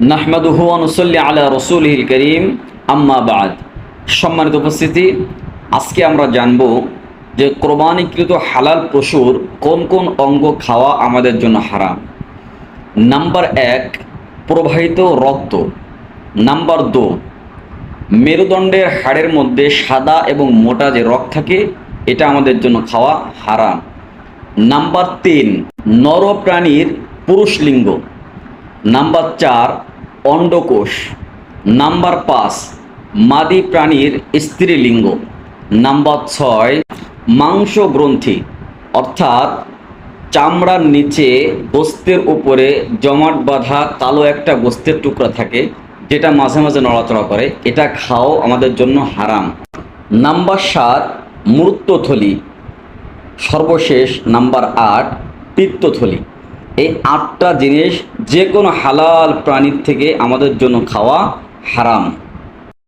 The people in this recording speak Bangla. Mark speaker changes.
Speaker 1: নাহমাদুহু ওয়া নুসাল্লি আলা রাসূলিহিল কারীম, আম্মা বা'দ। সম্মানিত উপস্থিতি, আজকে আমরা জানব যে কোরবানিকৃত হালাল পশুর কোন কোন অঙ্গ খাওয়া আমাদের জন্য হারাম। নাম্বার 1, প্রবাহিত রক্ত। নাম্বার 2, মেরুদণ্ডের হাড়ের মধ্যে সাদা এবং মোটা যে রগ থাকে, এটা আমাদের জন্য খাওয়া হারাম। নাম্বার 3, নর প্রাণীর পুরুষ লিঙ্গ। নাম্বার 4, অন্ডকোষ। নাম্বার 5, মাদি প্রাণীর স্ত্রীলিঙ্গ। নাম্বার 6, মাংস গ্রন্থি, অর্থাৎ চামড়ার নিচে গোস্তের উপরে জমাট বাঁধা কালো একটা গোস্তের টুকরা থাকে, যেটা মাঝে মাঝে নড়াচড়া করে, এটা খাওয়াও আমাদের জন্য হারাম। নাম্বার 7, মূত্রথলি। সর্বশেষ নাম্বার 8, পিত্তথলি। এই 8টা জিনিস যে কোনো হালাল প্রাণীর থেকে আমাদের জন্য খাওয়া হারাম।